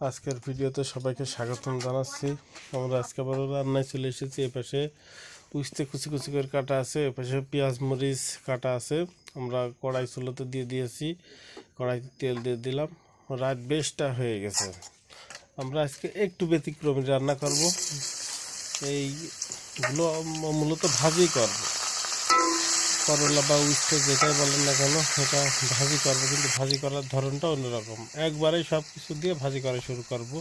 আজকের ভিডিওতে সবাইকে স্বাগতম জানাচ্ছি। আমরা আজকে আবার রান্নায় চলে এসেছি। এপাশে উস্তে কুচি কুচি করে কাটা আছে, এপাশে পেঁয়াজ মরিচ কাটা আছে। আমরা কড়াই চুলোতে দিয়ে দিয়েছি, কড়াইতে তেল দিয়ে দিলাম। রাত বেশটা হয়ে গেছে। আমরা আজকে একটু ব্যতিক্রমী রান্না করব। এইগুলো মূলত ভাজি করব, করলা বা উস্তে যেটাই বলেন না কেন, সেটা ভাজি করব, কিন্তু ভাজি করার ধরনটা অন্যরকম। একবারেই সব কিছু দিয়ে ভাজি করা শুরু করব।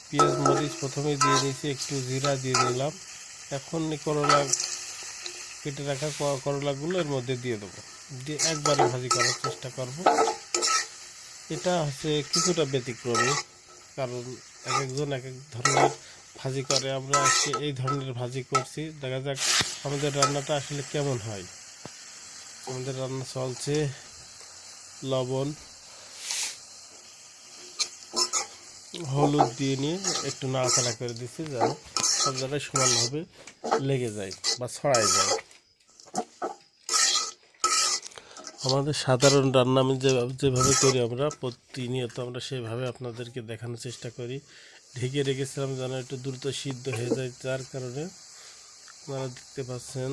পেঁয়াজ মরিচ প্রথমেই দিয়ে নিয়েছি, একটু জিরা দিয়ে নিলাম। এখন করলা কেটে রাখা করলাগুলো এর মধ্যে দিয়ে দেবো, দিয়ে একবারে ভাজি করার চেষ্টা করব। এটা হচ্ছে কিছুটা ব্যতিক্রমী, কারণ এক একজন এক এক ধরনের ভাজি করে। আমরা আজকে এই ধরনের ভাজি করছি। দেখা যাক আমাদের রান্নাটা আসলে কেমন হয়। আমাদের রান্না চলছে। লবণ হলুদ দিয়ে নিয়ে একটু নাড়াচাড়া করে দিচ্ছি, যেন সব জায়গায় সমানভাবে লেগে যায় বা ছড়াই যায়। আমাদের সাধারণ রান্না আমি যেভাবে করি, আমরা প্রতিনিয়ত আমরা সেভাবে আপনাদেরকে দেখানোর চেষ্টা করি। ঢেকে রেখেছিলাম যেন একটু দ্রুত সিদ্ধ হয়ে যায়, যার কারণে আপনারা দেখতে পাচ্ছেন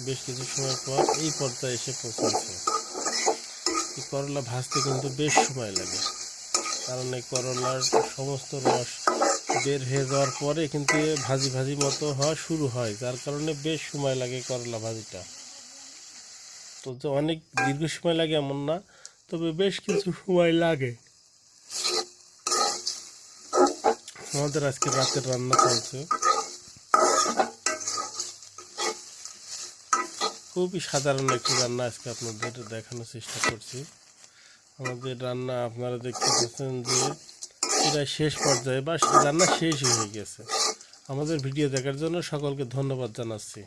বেশ কিছু সময় পর এই পর্যায়ে এসে পৌঁছেছে। এই করলা ভাজতে কিন্তু বেশ সময় লাগে, কারণ এই করলার সমস্ত রস বের হয়ে যাওয়ার পরে কিন্তু ভাজি ভাজি মতো হওয়া শুরু হয়, যার কারণে বেশ সময় লাগে করলা ভাজিটা। তো যে অনেক দীর্ঘ সময় লাগে এমন না, তবে বেশ কিছু সময় লাগে। আমাদের আজকে রাতের রান্না চলছে। খুবই সাধারণ একটি রান্না আজকে আপনাদের দেখানোর চেষ্টা করছি। আমাদের রান্না আপনারা দেখতে পাচ্ছেন যে প্রায় শেষ পর্যায়ে বা রান্না শেষ হয়ে গেছে। আমাদের ভিডিও দেখার জন্য সকলকে ধন্যবাদ জানাচ্ছি।